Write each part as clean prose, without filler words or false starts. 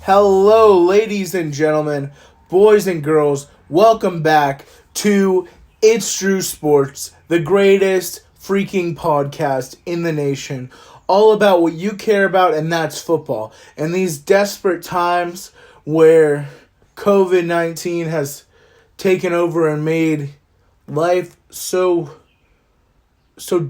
Hello, ladies and gentlemen, boys and girls. Welcome back to It's True Sports, the greatest freaking podcast in the nation. All about what you care about, and that's football. In these desperate times where COVID-19 has taken over and made life so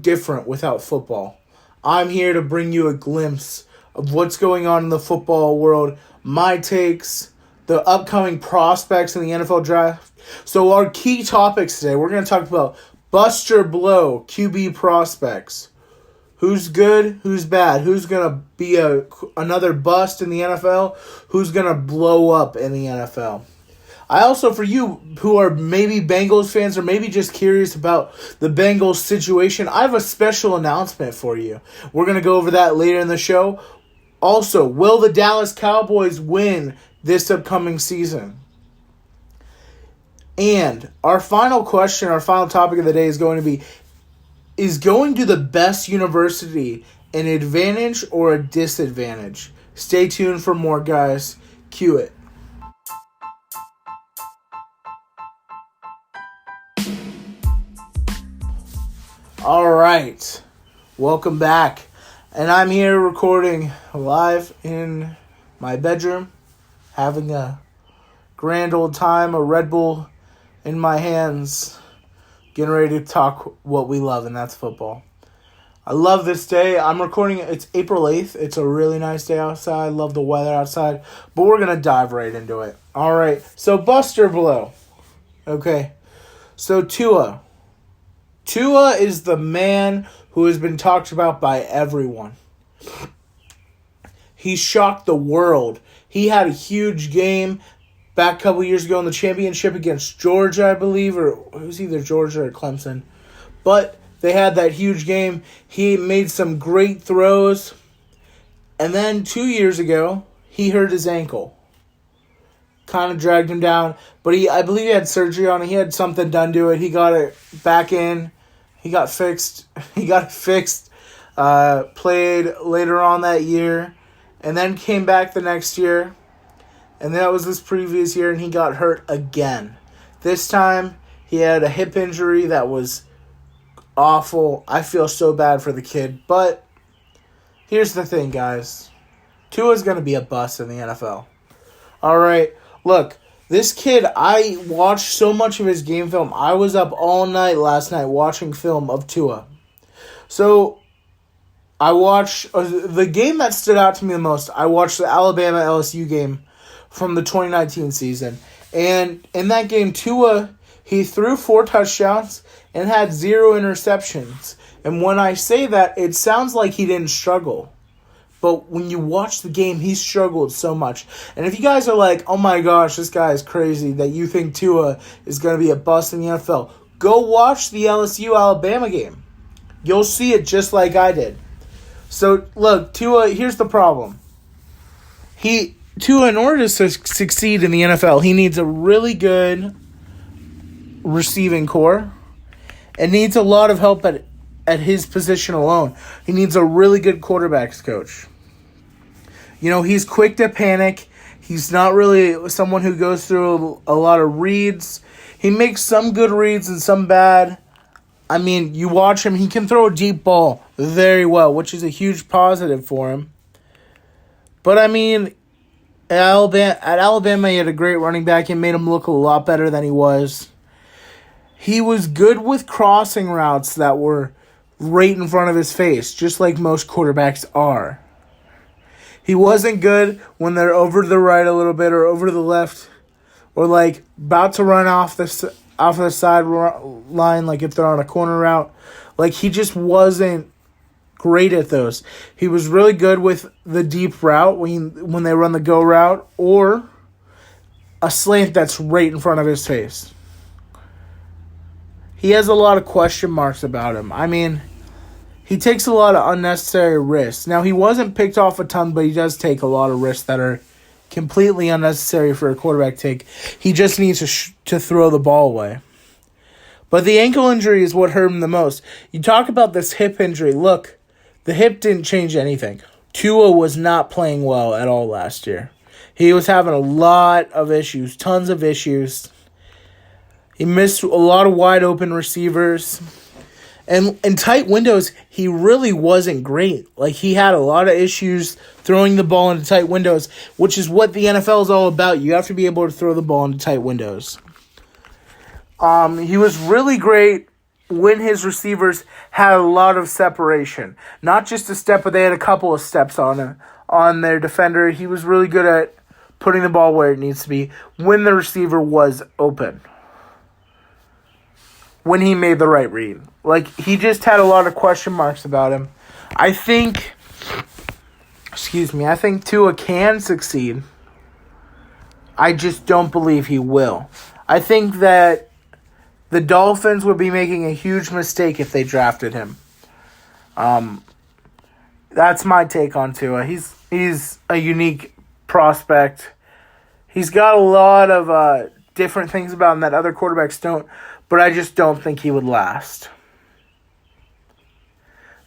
different without football, I'm here to bring you a glimpse of what's going on in the football world, my takes, the upcoming prospects in the NFL draft. So our key topics today, we're going to talk about bust or blow QB prospects. Who's good, who's bad, who's going to be another bust in the NFL, who's going to blow up in the NFL. I also, for you who are maybe Bengals fans or maybe just curious about the Bengals situation, I have a special announcement for you. We're going to go over that later in the show. Also, will the Dallas Cowboys win this upcoming season? And our final question, our final topic of the day is going to be, is going to the best university an advantage or a disadvantage? Stay tuned for more, guys. Cue it. All right. Welcome back. And I'm here recording live in my bedroom, having a grand old time, a Red Bull in my hands, getting ready to talk what we love, and that's football. I love this day. I'm recording, it's April 8th. It's a really nice day outside. Love the weather outside, but we're going to dive right into it. All right, so bust or blow. Okay, so Tua. Tua is the man who has been talked about by everyone. He shocked the world. He had a huge game back a couple years ago in the championship against Georgia, I believe, or it was either Georgia or Clemson. But they had that huge game. He made some great throws. And then 2 years ago, he hurt his ankle. Kind of dragged him down. But I believe he had surgery on it. He had something done to it. He got it back in. He got fixed. Played later on that year. And then came back the next year. And that was this previous year. And he got hurt again. This time, he had a hip injury that was awful. I feel so bad for the kid. But here's the thing, guys. Tua's going to be a bust in the NFL. All right. Look. This kid, I watched so much of his game film. I was up all night last night watching film of Tua. So, I watched the game that stood out to me the most. I watched the Alabama-LSU game from the 2019 season. And in that game, Tua, he threw 4 touchdowns and had 0 interceptions. And when I say that, it sounds like he didn't struggle. But when you watch the game, he struggled so much. And if you guys are like, oh my gosh, this guy is crazy, that you think Tua is going to be a bust in the NFL, go watch the LSU-Alabama game. You'll see it just like I did. So, look, Tua, here's the problem. Tua, in order to succeed in the NFL, he needs a really good receiving core and needs a lot of help at his position alone. He needs a really good quarterbacks coach. You know, he's quick to panic. He's not really someone who goes through a lot of reads. He makes some good reads and some bad. I mean, you watch him, he can throw a deep ball very well, which is a huge positive for him. But, I mean, at Alabama, he had a great running back. It made him look a lot better than he was. He was good with crossing routes that were right in front of his face, just like most quarterbacks are. He wasn't good when they're over to the right a little bit or over to the left or like about to run off the sideline, like if they're on a corner route. Like, he just wasn't great at those. He was really good with the deep route when they run the go route or a slant that's right in front of his face. He has a lot of question marks about him. I mean, he takes a lot of unnecessary risks. Now, he wasn't picked off a ton, but he does take a lot of risks that are completely unnecessary for a quarterback to take. He just needs to throw the ball away. But the ankle injury is what hurt him the most. You talk about this hip injury. Look, the hip didn't change anything. Tua was not playing well at all last year. He was having a lot of issues, tons of issues. He missed a lot of wide open receivers. And in tight windows, he really wasn't great. Like, he had a lot of issues throwing the ball into tight windows, which is what the NFL is all about. You have to be able to throw the ball into tight windows. He was really great when his receivers had a lot of separation. Not just a step, but they had a couple of steps on their defender. He was really good at putting the ball where it needs to be when the receiver was open. When he made the right read. Like, he just had a lot of question marks about him. I think Tua can succeed. I just don't believe he will. I think that the Dolphins would be making a huge mistake if they drafted him. That's my take on Tua. He's a unique prospect. He's got a lot of different things about him that other quarterbacks don't, but I just don't think he would last.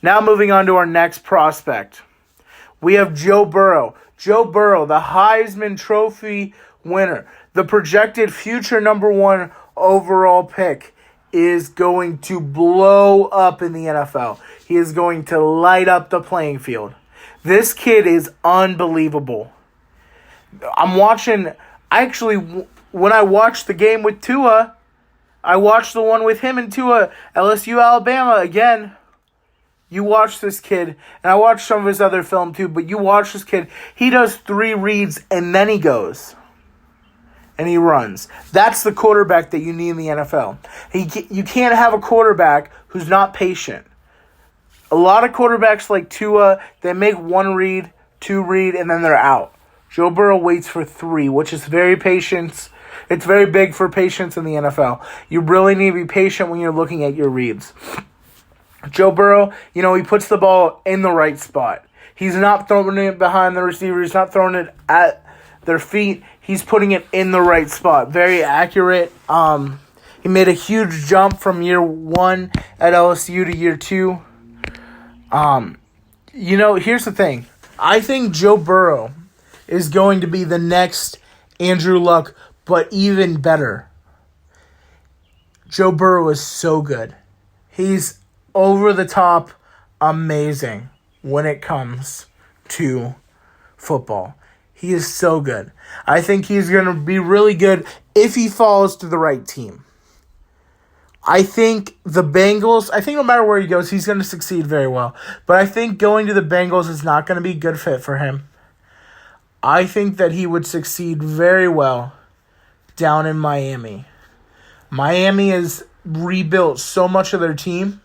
Now moving on to our next prospect. We have Joe Burrow. Joe Burrow, the Heisman Trophy winner, the projected future number 1 overall pick, is going to blow up in the NFL. He is going to light up the playing field. This kid is unbelievable. When I watched the game with Tua, I watched the one with him and Tua, LSU, Alabama, again. You watch this kid, and I watched some of his other film too, but you watch this kid. He does 3 reads, and then he goes. And he runs. That's the quarterback that you need in the NFL. You can't have a quarterback who's not patient. A lot of quarterbacks like Tua, they make 1 read, 2 read, and then they're out. Joe Burrow waits for 3, which is very patient. It's very big for patience in the NFL. You really need to be patient when you're looking at your reads. Joe Burrow, he puts the ball in the right spot. He's not throwing it behind the receiver. He's not throwing it at their feet. He's putting it in the right spot. Very accurate. He made a huge jump from year 1 at LSU to year 2. Here's the thing. I think Joe Burrow is going to be the next Andrew Luck, but even better. Joe Burrow is so good. He's over the top amazing when it comes to football. He is so good. I think he's going to be really good if he falls to the right team. I think no matter where he goes, he's going to succeed very well. But I think going to the Bengals is not going to be a good fit for him. I think that he would succeed very well down in Miami. Miami has rebuilt so much of their team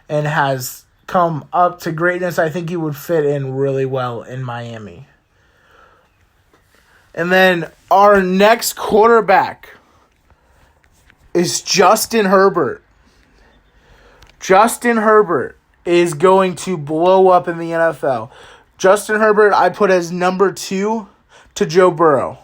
and has come up to greatness. I think he would fit in really well in Miami. And then our next quarterback is Justin Herbert. Justin Herbert is going to blow up in the NFL. Justin Herbert, I put as number 2 to Joe Burrow.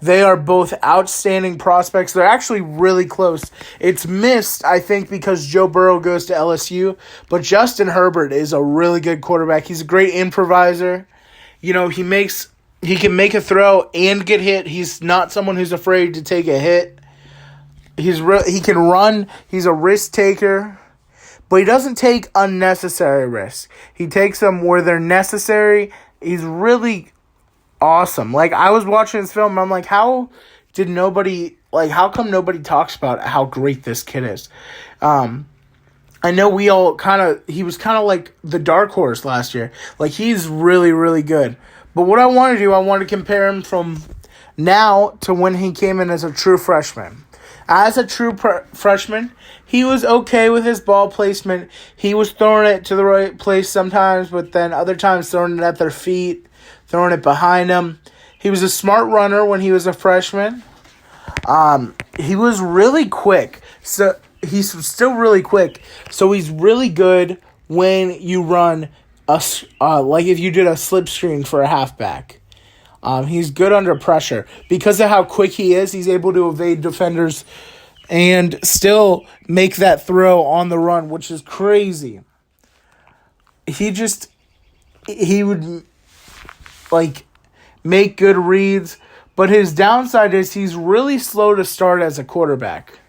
They are both outstanding prospects. They're actually really close. It's missed, I think, because Joe Burrow goes to LSU. But Justin Herbert is a really good quarterback. He's a great improviser. He can make a throw and get hit. He's not someone who's afraid to take a hit. He can run. He's a risk taker. But he doesn't take unnecessary risks. He takes them where they're necessary. He's really awesome. Like, I was watching this film and I'm like, how come nobody talks about how great this kid is? I know he was kind of like the dark horse last year. Like, he's really, really good. But what I want to compare him from now to when he came in as a true freshman. As a true freshman, he was okay with his ball placement. He was throwing it to the right place sometimes, but then other times throwing it at their feet, throwing it behind them. He was a smart runner when he was a freshman. He was really quick. So he's still really quick. So he's really good when you run like if you did a slip screen for a halfback. He's good under pressure. Because of how quick he is, he's able to evade defenders and still make that throw on the run, which is crazy. He would, like, make good reads, but his downside is he's really slow to start as a quarterback.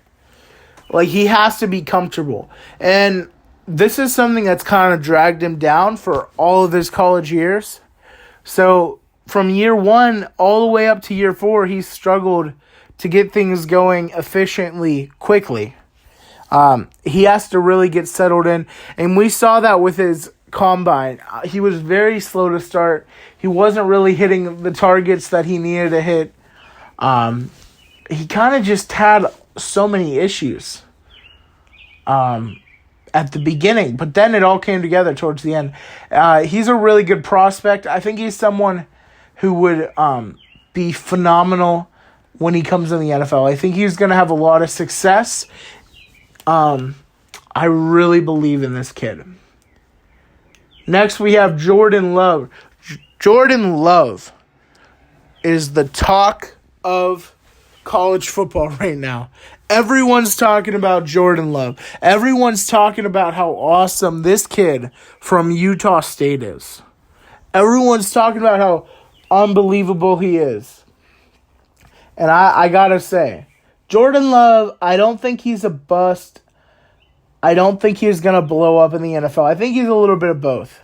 Like, he has to be comfortable. And this is something that's kind of dragged him down for all of his college years. So, from year 1 all the way up to year 4, he struggled to get things going efficiently, quickly. He has to really get settled in. And we saw that with his combine. He was very slow to start. He wasn't really hitting the targets that he needed to hit. He kind of just had so many issues at the beginning, but then it all came together towards the end. He's a really good prospect. I think he's someone who would be phenomenal when he comes in the NFL. I think he's going to have a lot of success. I really believe in this kid. Next, we have Jordan Love. Jordan Love is the talk of college football right now. Everyone's talking about Jordan Love. Everyone's talking about how awesome this kid from Utah State is. Everyone's talking about how unbelievable he is. And I gotta say, Jordan Love, I don't think he's a bust. I don't think he's going to blow up in the NFL. I think he's a little bit of both.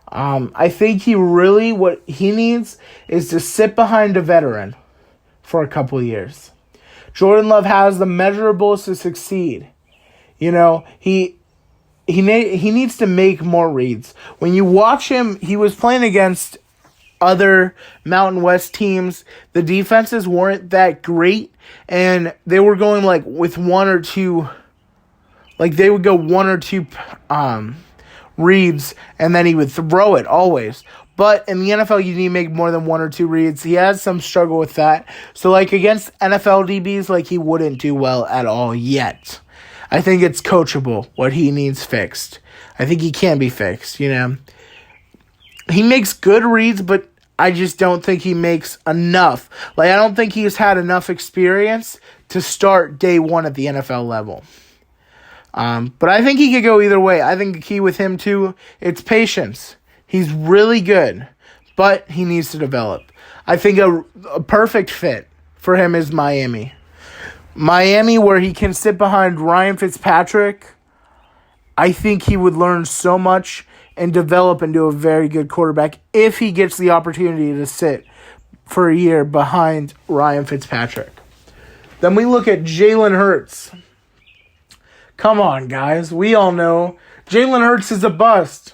I think what he needs is to sit behind a veteran for a couple of years. Jordan Love has the measurables to succeed. You know, he needs to make more reads. When you watch him, he was playing against other Mountain West teams. The defenses weren't that great, and they were going like with one or two. Like, they would go one or two reads, and then he would throw it always. But in the NFL, you need to make more than one or two reads. He has some struggle with that. So, like, against NFL DBs, like, he wouldn't do well at all yet. I think it's coachable, what he needs fixed. I think he can be fixed, you know. He makes good reads, but I just don't think he makes enough. Like, I don't think he's had enough experience to start day one at the NFL level. But I think he could go either way. I think the key with him, too, it's patience. He's really good, but he needs to develop. I think a perfect fit for him is Miami. Miami, where he can sit behind Ryan Fitzpatrick. I think he would learn so much and develop into a very good quarterback if he gets the opportunity to sit for a year behind Ryan Fitzpatrick. Then we look at Jalen Hurts. Come on, guys. We all know Jalen Hurts is a bust.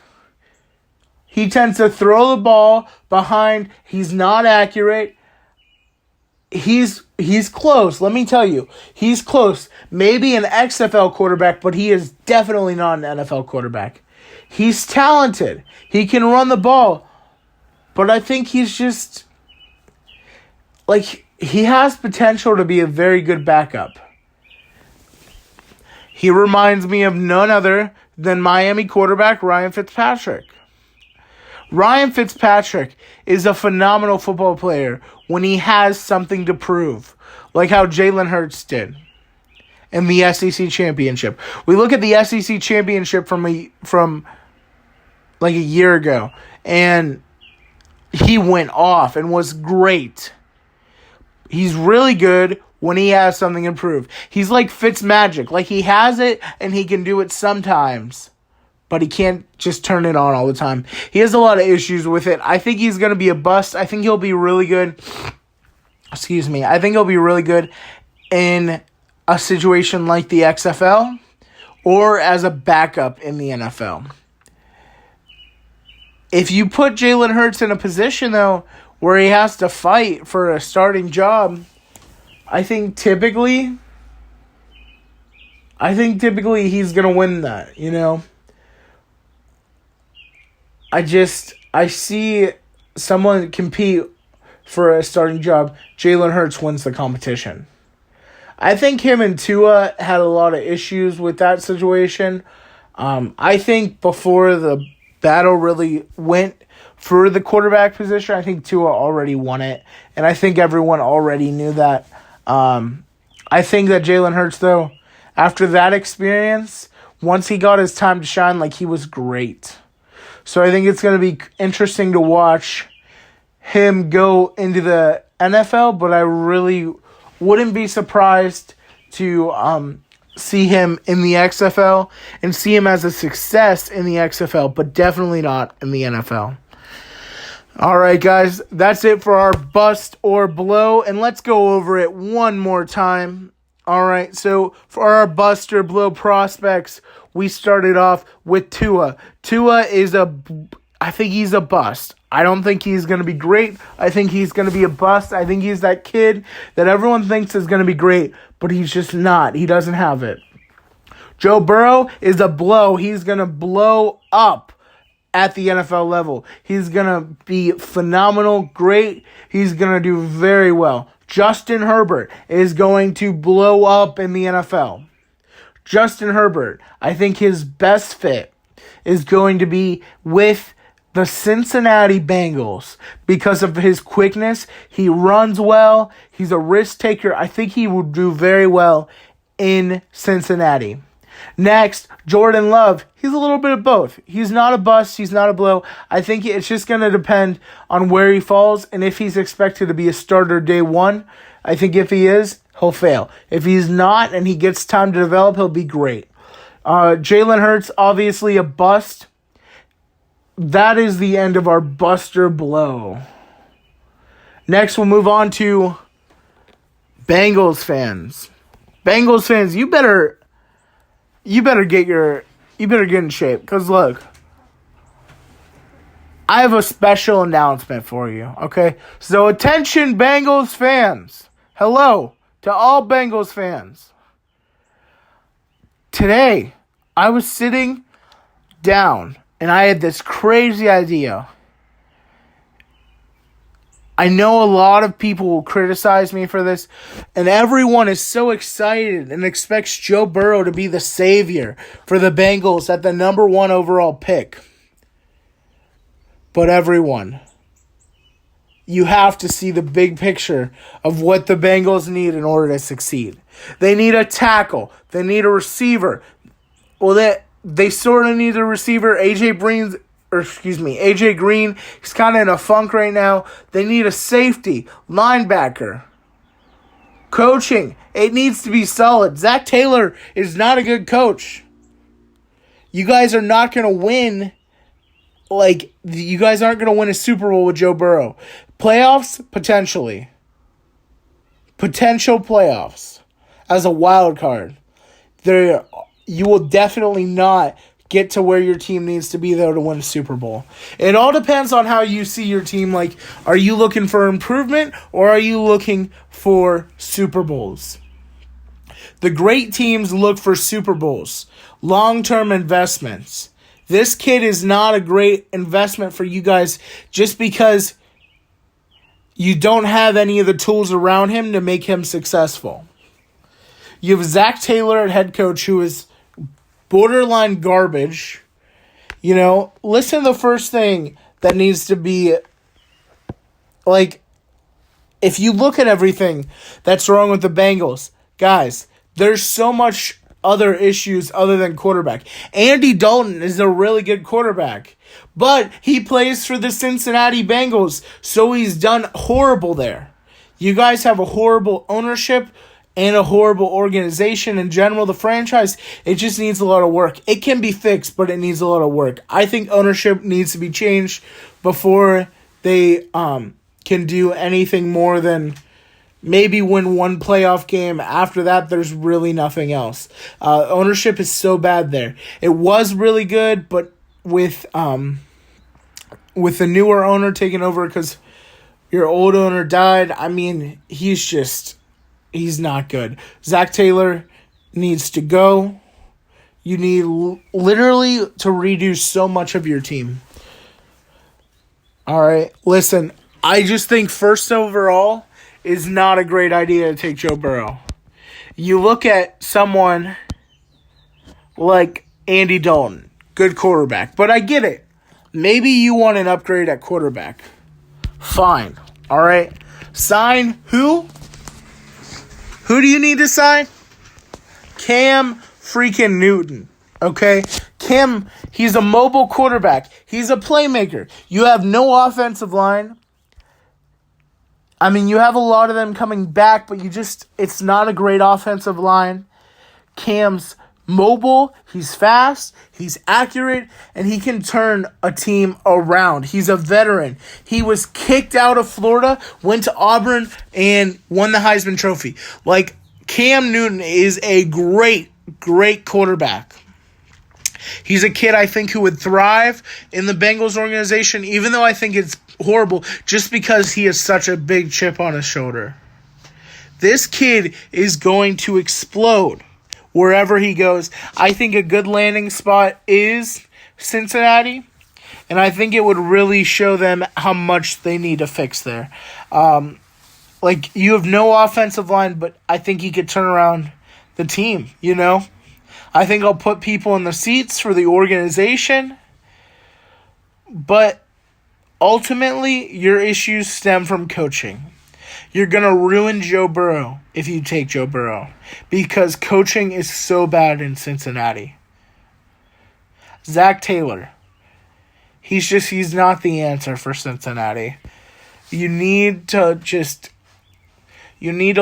He tends to throw the ball behind. He's not accurate. He's close. Let me tell you. He's close. Maybe an XFL quarterback, but he is definitely not an NFL quarterback. He's talented. He can run the ball. But I think he's just... like, he has potential to be a very good backup. He reminds me of none other than Miami quarterback Ryan Fitzpatrick. Ryan Fitzpatrick is a phenomenal football player when he has something to prove, like how Jalen Hurts did in the SEC championship. We look at the SEC championship from like a year ago, and he went off and was great. He's really good when he has something to prove. He's like Fitzmagic. Like, he has it and he can do it sometimes, but he can't just turn it on all the time. He has a lot of issues with it. I think he's going to be a bust. I think he'll be really good. I think he'll be really good in a situation like the XFL or as a backup in the NFL. If you put Jalen Hurts in a position, though, where he has to fight for a starting job, I think typically he's going to win that, you know. I see someone compete for a starting job. Jalen Hurts wins the competition. I think him and Tua had a lot of issues with that situation. I think before the battle really went for the quarterback position, I think Tua already won it, and I think everyone already knew that. I think that Jalen Hurts, though, after that experience, once he got his time to shine, like, he was great. So I think it's going to be interesting to watch him go into the NFL, but I really wouldn't be surprised to see him in the XFL and see him as a success in the XFL, but definitely not in the NFL. All right, guys, that's it for our bust or blow, and let's go over it one more time. All right, so for our bust or blow prospects, we started off with Tua. Tua I think he's a bust. I don't think he's going to be great. I think he's going to be a bust. I think he's that kid that everyone thinks is going to be great, but he's just not. He doesn't have it. Joe Burrow is a blow. He's going to blow up at the NFL level. He's going to be phenomenal, great. He's going to do very well. Justin Herbert is going to blow up in the NFL. Justin Herbert, I think his best fit is going to be with the Cincinnati Bengals because of his quickness. He runs well. He's a risk taker. I think he will do very well in Cincinnati. Next, Jordan Love. He's a little bit of both. He's not a bust. He's not a blow. I think it's just going to depend on where he falls and if he's expected to be a starter day one. I think if he is, he'll fail. If he's not and he gets time to develop, he'll be great. Jalen Hurts, obviously a bust. That is the end of our buster blow. Next, we'll move on to Bengals fans. Bengals fans, you better get in shape. Because look, I have a special announcement for you, okay? So attention, Bengals fans. Hello to all Bengals fans. Today, I was sitting down and I had this crazy idea. I know a lot of people will criticize me for this, and everyone is so excited and expects Joe Burrow to be the savior for the Bengals at the number 1 overall pick. But everyone, you have to see the big picture of what the Bengals need in order to succeed. They need a tackle. They need a receiver. Well, they sort of need a receiver. AJ Green, he's kind of in a funk right now. They need a safety, linebacker. Coaching, it needs to be solid. Zach Taylor is not a good coach. You guys are not going to win. You guys aren't going to win a Super Bowl with Joe Burrow. Playoffs, potentially. Potential playoffs as a wild card. You will definitely not get to where your team needs to be, though, to win a Super Bowl. It all depends on how you see your team. Are you looking for improvement or are you looking for Super Bowls? The great teams look for Super Bowls, long-term investments. This kid is not a great investment for you guys just because you don't have any of the tools around him to make him successful. You have Zach Taylor at head coach, who is borderline garbage. Listen to the first thing that needs to be, if you look at everything that's wrong with the Bengals, guys, there's so much other issues other than quarterback. Andy Dalton is a really good quarterback, but he plays for the Cincinnati Bengals, so he's done horrible there. You guys have a horrible ownership and a horrible organization in general. The franchise, it just needs a lot of work. It can be fixed, but it needs a lot of work. I think ownership needs to be changed before they can do anything more than maybe win one playoff game. After that, there's really nothing else. Ownership is so bad there. It was really good, but with the newer owner taking over because your old owner died, he's not good. Zach Taylor needs to go. You need literally to redo so much of your team. All right, listen, I just think first overall is not a great idea to take Joe Burrow. You look at someone like Andy Dalton, good quarterback, but I get it. Maybe you want an upgrade at quarterback. Fine, all right. Sign who? Who do you need to sign? Cam freaking Newton, okay? Cam, he's a mobile quarterback. He's a playmaker. You have no offensive line. I mean, you have a lot of them coming back, but it's not a great offensive line. Cam's mobile, he's fast, he's accurate, and he can turn a team around. He's a veteran. He was kicked out of Florida, went to Auburn, and won the Heisman Trophy. Like, Cam Newton is a great, great quarterback. He's a kid, I think, who would thrive in the Bengals organization, even though I think it's horrible, just because he has such a big chip on his shoulder. This kid is going to explode wherever he goes. I think a good landing spot is Cincinnati, and I think it would really show them how much they need to fix there. You have no offensive line, but I think he could turn around the team, you know? I think I'll put people in the seats for the organization, but ultimately, your issues stem from coaching. You're going to ruin Joe Burrow if you take Joe Burrow, because coaching is so bad in Cincinnati. Zach Taylor, he's not the answer for Cincinnati. You need to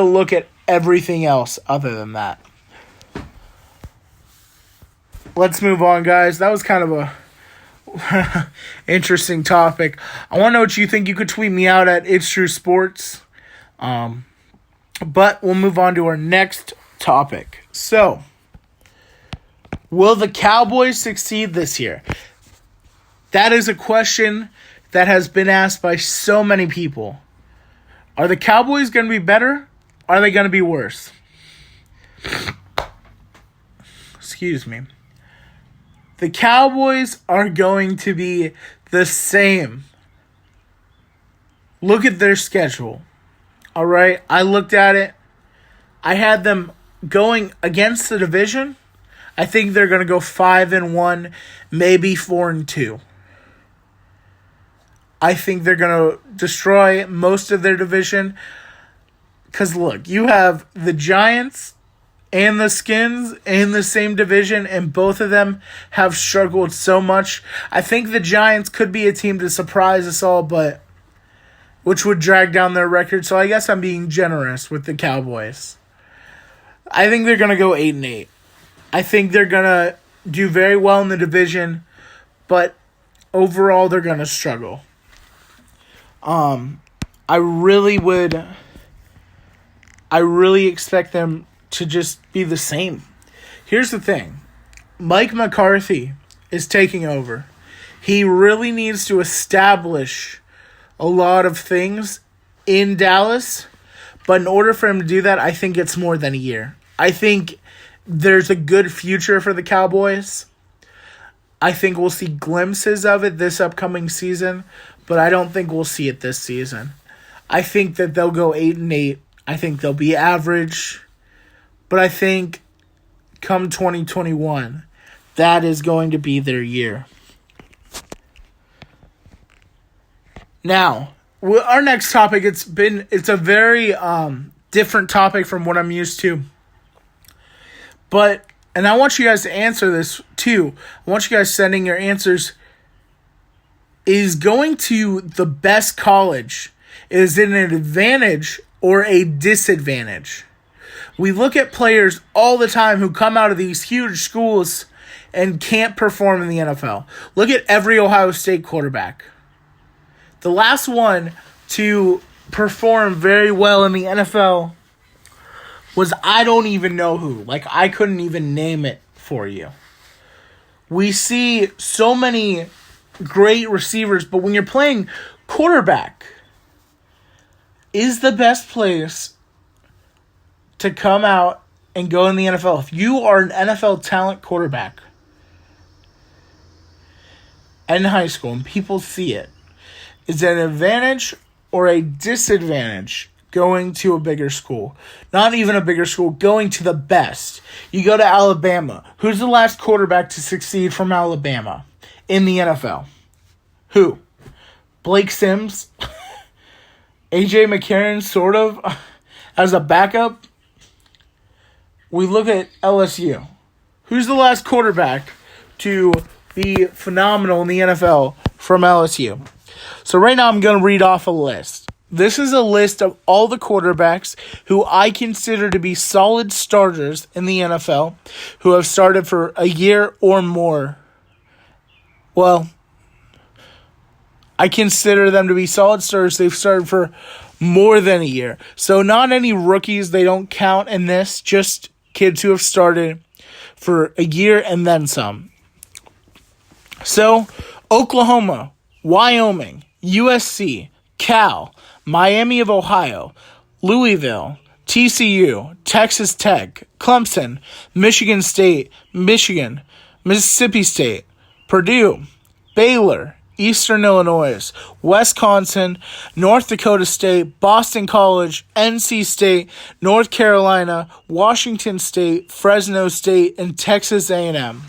look at everything else other than that. Let's move on, guys. That was kind of a interesting topic. I want to know what you think. You could tweet me out at It's True Sports. But we'll move on to our next topic. So, will the Cowboys succeed this year? That is a question that has been asked by so many people. Are the Cowboys going to be better? Are they going to be worse? Excuse me. The Cowboys are going to be the same. Look at their schedule. All right, I looked at it. I had them going against the division. I think they're going to go 5-1, maybe 4-2. I think they're going to destroy most of their division. Because, look, you have the Giants and the Skins in the same division, and both of them have struggled so much. I think the Giants could be a team to surprise us all, but which would drag down their record. So I guess I'm being generous with the Cowboys. I think they're going to go 8-8. I think they're going to do very well in the division, but overall they're going to struggle. I really expect them to just be the same. Here's the thing. Mike McCarthy is taking over. He really needs to establish a lot of things in Dallas, but in order for him to do that, I think it's more than a year. I think there's a good future for the Cowboys. I think we'll see glimpses of it this upcoming season, but I don't think we'll see it this season. I think that they'll go 8-8. I think they'll be average. But I think come 2021, that is going to be their year. Now, our next topic, it's a very different topic from what I'm used to. And I want you guys to answer this too. I want you guys sending your answers. Is going to the best college, is it an advantage or a disadvantage? We look at players all the time who come out of these huge schools and can't perform in the NFL. Look at every Ohio State quarterback. The last one to perform very well in the NFL was, I don't even know who. I couldn't even name it for you. We see so many great receivers, but when you're playing quarterback, is the best place to come out and go in the NFL. If you are an NFL talent quarterback in high school and people see it, is it an advantage or a disadvantage going to a bigger school? Not even a bigger school, going to the best. You go to Alabama. Who's the last quarterback to succeed from Alabama in the NFL? Who? Blake Sims? AJ McCarron, sort of, as a backup? We look at LSU. Who's the last quarterback to be phenomenal in the NFL from LSU? So right now I'm going to read off a list. This is a list of all the quarterbacks who I consider to be solid starters in the NFL who have started for a year or more. Well, I consider them to be solid starters. They've started for more than a year. So not any rookies. They don't count in this. Just kids who have started for a year and then some. So, Oklahoma, Wyoming, USC, Cal, Miami of Ohio, Louisville, TCU, Texas Tech, Clemson, Michigan State, Michigan, Mississippi State, Purdue, Baylor, Eastern Illinois, Wisconsin, North Dakota State, Boston College, NC State, North Carolina, Washington State, Fresno State, and Texas A&M.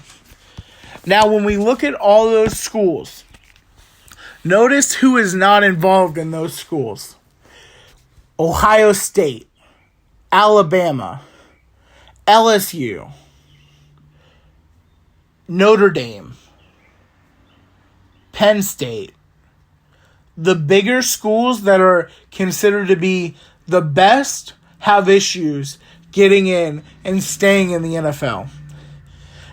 Now, when we look at all those schools, notice who is not involved in those schools. Ohio State, Alabama, LSU, Notre Dame, Penn State. The bigger schools that are considered to be the best have issues getting in and staying in the NFL.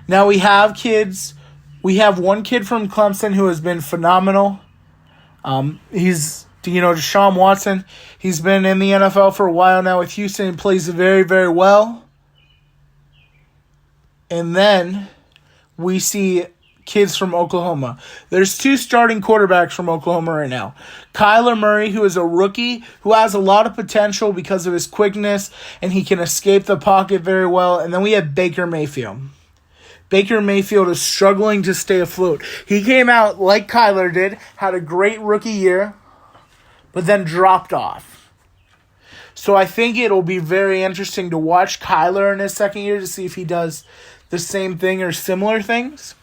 Now we have kids. We have one kid from Clemson who has been phenomenal. He's, Deshaun Watson. He's been in the NFL for a while now with Houston and plays very, very well. And then we see kids from Oklahoma. There's two starting quarterbacks from Oklahoma right now. Kyler Murray, who is a rookie, who has a lot of potential because of his quickness, and he can escape the pocket very well. And then we have Baker Mayfield. Baker Mayfield is struggling to stay afloat. He came out like Kyler did, had a great rookie year, but then dropped off. So I think it'll be very interesting to watch Kyler in his second year to see if he does the same thing or similar things.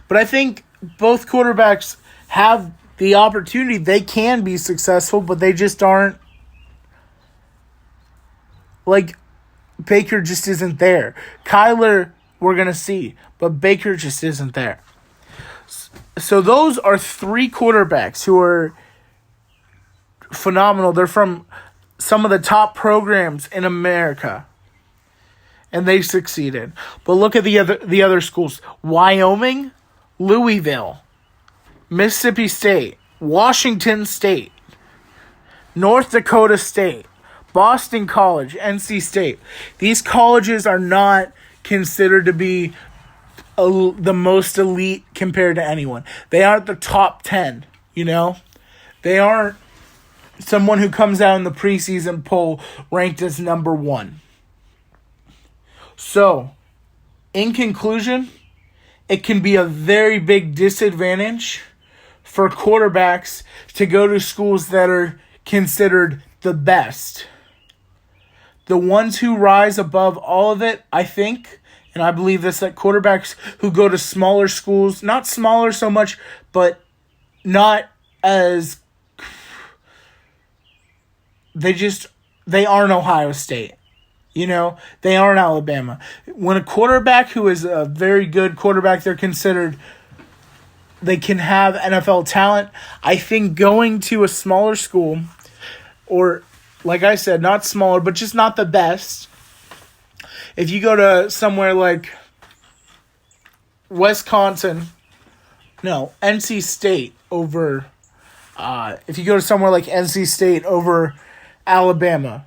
But I think both quarterbacks have the opportunity. They can be successful, but they just aren't. Like, Baker just isn't there. Kyler, we're going to see, but Baker just isn't there. So those are three quarterbacks who are phenomenal. They're from some of the top programs in America, and they succeeded. But look at the other schools. Wyoming, Louisville, Mississippi State, Washington State, North Dakota State, Boston College, NC State. These colleges are not considered to be the most elite compared to anyone. They aren't the top 10, They aren't someone who comes out in the preseason poll ranked as number 1. So, in conclusion, it can be a very big disadvantage for quarterbacks to go to schools that are considered the best. The ones who rise above all of it, I think, and I believe this, that quarterbacks who go to smaller schools, not smaller so much, but not as, they aren't Ohio State. They aren't Alabama. When a quarterback who is a very good quarterback, they can have NFL talent. I think going to a smaller school, or like I said, not smaller, but just not the best. If you go to somewhere like NC State over, if you go to somewhere like NC State over Alabama,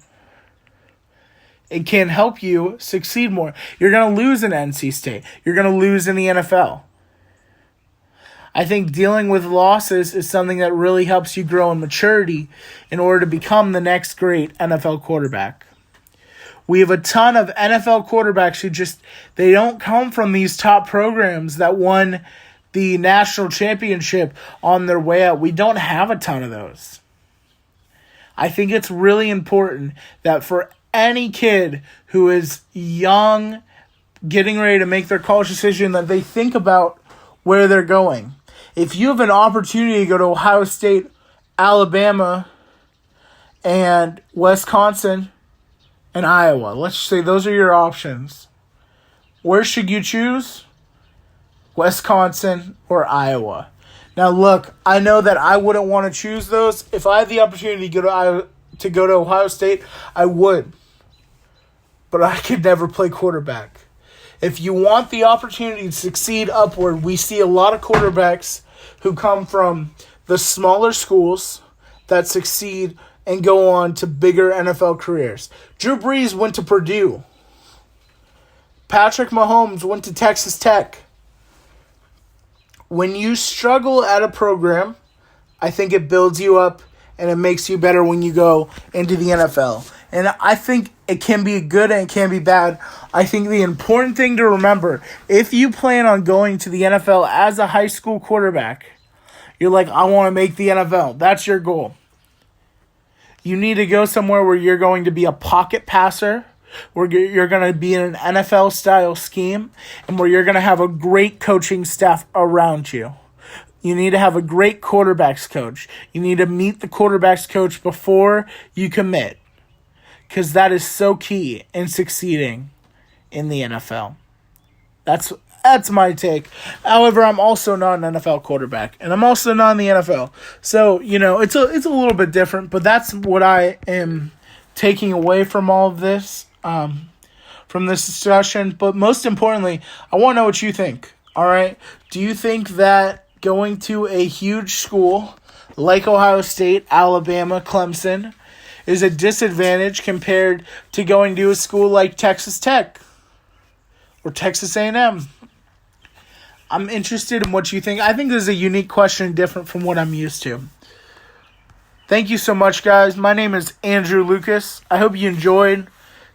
it can help you succeed more. You're going to lose in NC State. You're going to lose in the NFL. I think dealing with losses is something that really helps you grow in maturity in order to become the next great NFL quarterback. We have a ton of NFL quarterbacks who they don't come from these top programs that won the national championship on their way out. We don't have a ton of those. I think it's really important that for any kid who is young, getting ready to make their college decision, that they think about where they're going. If you have an opportunity to go to Ohio State, Alabama, and Wisconsin, and Iowa, let's say those are your options, where should you choose? Wisconsin or Iowa? Now, look, I know that I wouldn't want to choose those. If I had the opportunity to go to Ohio State, I would. But I could never play quarterback. If you want the opportunity to succeed upward, we see a lot of quarterbacks who come from the smaller schools that succeed and go on to bigger NFL careers. Drew Brees went to Purdue. Patrick Mahomes went to Texas Tech. When you struggle at a program, I think it builds you up and it makes you better when you go into the NFL. And I think it can be good and it can be bad. I think the important thing to remember, if you plan on going to the NFL as a high school quarterback, you're like, I want to make the NFL. That's your goal. You need to go somewhere where you're going to be a pocket passer, where you're going to be in an NFL-style scheme, and where you're going to have a great coaching staff around you. You need to have a great quarterbacks coach. You need to meet the quarterbacks coach before you commit, because that is so key in succeeding in the NFL. That's my take. However, I'm also not an NFL quarterback, and I'm also not in the NFL. So, it's a little bit different, but that's what I am taking away from all of this, from this discussion. But most importantly, I want to know what you think, all right? Do you think that going to a huge school like Ohio State, Alabama, Clemson is a disadvantage compared to going to a school like Texas Tech or Texas A&M? I'm interested in what you think. I think this is a unique question, different from what I'm used to. Thank you so much, guys. My name is Andrew Lucas. I hope you enjoyed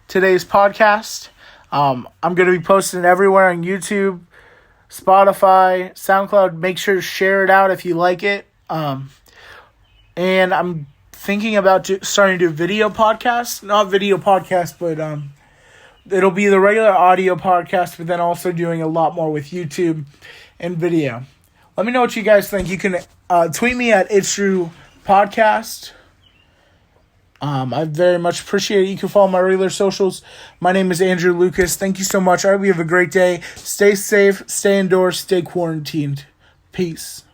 today's podcast. I'm going to be posting everywhere on YouTube, Spotify, SoundCloud. Make sure to share it out if you like it. And I'm thinking about starting to do video podcasts. Not video podcasts, but it'll be the regular audio podcast, but then also doing a lot more with YouTube and video. Let me know what you guys think. You can tweet me at It's True Podcast. I very much appreciate it. You can follow my regular socials. My name is Andrew Lucas. Thank you so much. I hope you have a great day. Stay safe, stay indoors, stay quarantined. Peace.